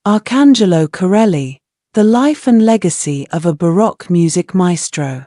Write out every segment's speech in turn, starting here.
Arcangelo Corelli, The Life and Legacy of a Baroque Music Maestro.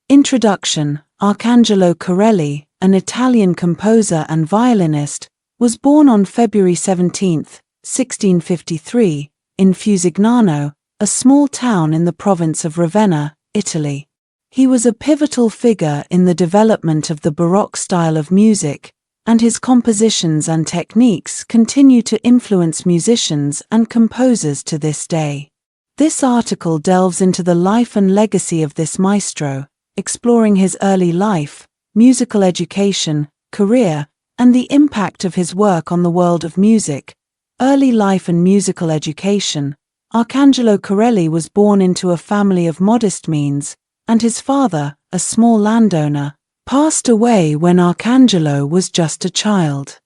Introduction. Arcangelo Corelli, an Italian composer and violinist, was born on February 17, 1653, in Fusignano, a small town in the province of Ravenna, Italy. He was a pivotal figure in the development of the Baroque style of music, and his compositions and techniques continue to influence musicians and composers to this day. This article delves into the life and legacy of this maestro, exploring his early life, musical education, career, and the impact of his work on the world of music. Early life and musical education. Arcangelo Corelli was born into a family of modest means, and his father, a small landowner, passed away when Arcangelo was just a child.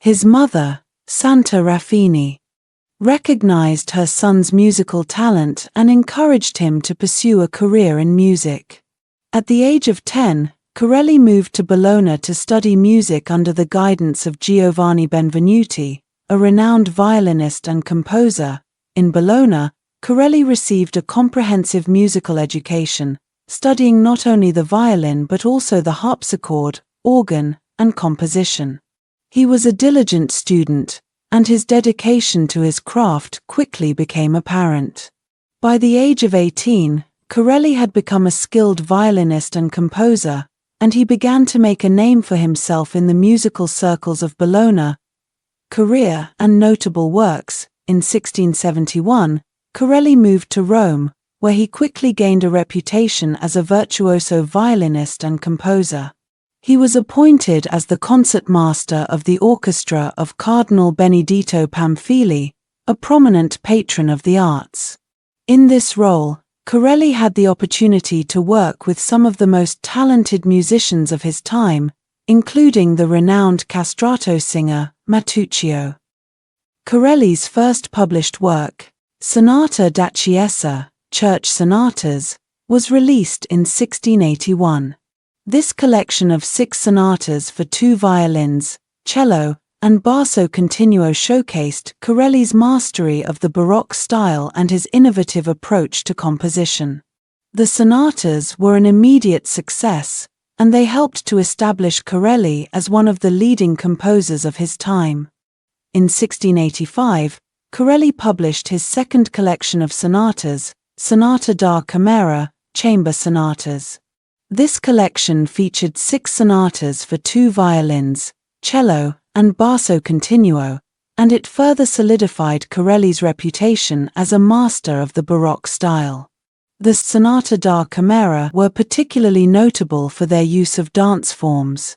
His mother, Santa Raffini, recognized her son's musical talent and encouraged him to pursue a career in music. At the age of 10, Corelli moved to Bologna to study music under the guidance of Giovanni Benvenuti, a renowned violinist and composer. In Bologna, Corelli received a comprehensive musical education, studying not only the violin but also the harpsichord, organ, and composition. He was a diligent student, and his dedication to his craft quickly became apparent. By the age of 18, Corelli had become a skilled violinist and composer, and he began to make a name for himself in the musical circles of Bologna. Career and notable works. In 1671, Corelli moved to Rome, where he quickly gained a reputation as a virtuoso violinist and composer. He was appointed as the concertmaster of the orchestra of Cardinal Benedetto Pamphili, a prominent patron of the arts. In this role, Corelli had the opportunity to work with some of the most talented musicians of his time, including the renowned castrato singer, Matuccio. Corelli's first published work, Sonata da Chiesa, Church Sonatas, was released in 1681. This collection of 6 sonatas for 2 violins, cello, and basso continuo showcased Corelli's mastery of the Baroque style and his innovative approach to composition. The sonatas were an immediate success, and they helped to establish Corelli as one of the leading composers of his time. In 1685, Corelli published his second collection of sonatas, Sonata da Camera, Chamber Sonatas. This collection featured 6 sonatas for 2 violins, cello, and basso continuo, and it further solidified Corelli's reputation as a master of the Baroque style. The Sonata da Camera were particularly notable for their use of dance forms,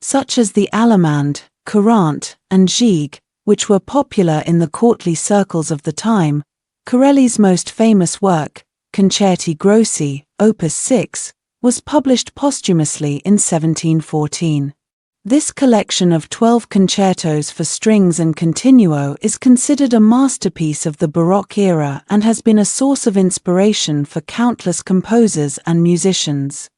such as the allemande, courante, and gigue, which were popular in the courtly circles of the time. Corelli's most famous work, Concerti Grossi, Opus 6, was published posthumously in 1714. This collection of 12 concertos for strings and continuo is considered a masterpiece of the Baroque era and has been a source of inspiration for countless composers and musicians.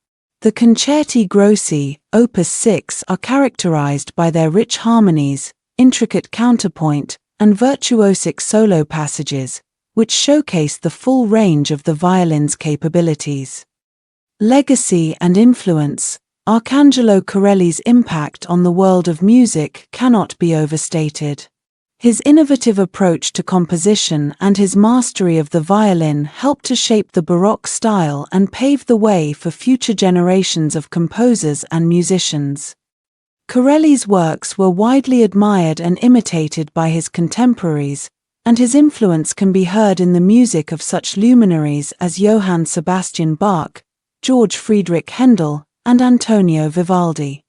The Concerti Grossi, Opus 6, are characterized by their rich harmonies, intricate counterpoint, and virtuosic solo passages, which showcase the full range of the violin's capabilities. Legacy and influence. Arcangelo Corelli's impact on the world of music cannot be overstated. His innovative approach to composition and his mastery of the violin helped to shape the Baroque style and pave the way for future generations of composers and musicians. Corelli's works were widely admired and imitated by his contemporaries, and his influence can be heard in the music of such luminaries as Johann Sebastian Bach, George Friedrich Händel, and Antonio Vivaldi.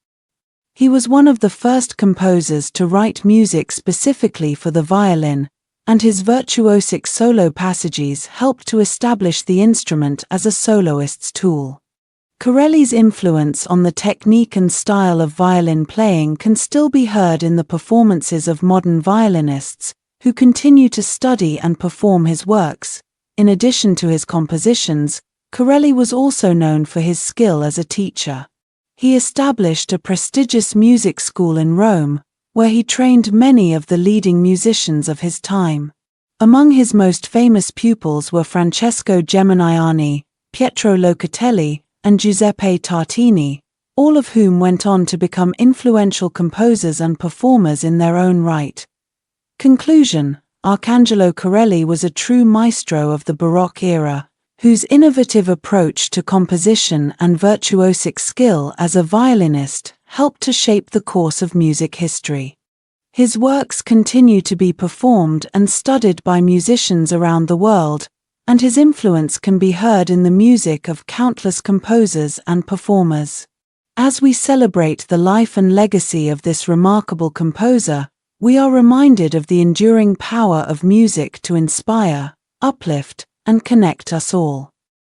He was one of the first composers to write music specifically for the violin, and his virtuosic solo passages helped to establish the instrument as a soloist's tool. Corelli's influence on the technique and style of violin playing can still be heard in the performances of modern violinists, who continue to study and perform his works. In addition to his compositions, Corelli was also known for his skill as a teacher. He established a prestigious music school in Rome, where he trained many of the leading musicians of his time. Among his most famous pupils were Francesco Geminiani, Pietro Locatelli, and Giuseppe Tartini, all of whom went on to become influential composers and performers in their own right. Conclusion: Arcangelo Corelli was a true maestro of the Baroque era, whose innovative approach to composition and virtuosic skill as a violinist helped to shape the course of music history. His works continue to be performed and studied by musicians around the world, and his influence can be heard in the music of countless composers and performers. As we celebrate the life and legacy of this remarkable composer, we are reminded of the enduring power of music to inspire, uplift, and connect us all.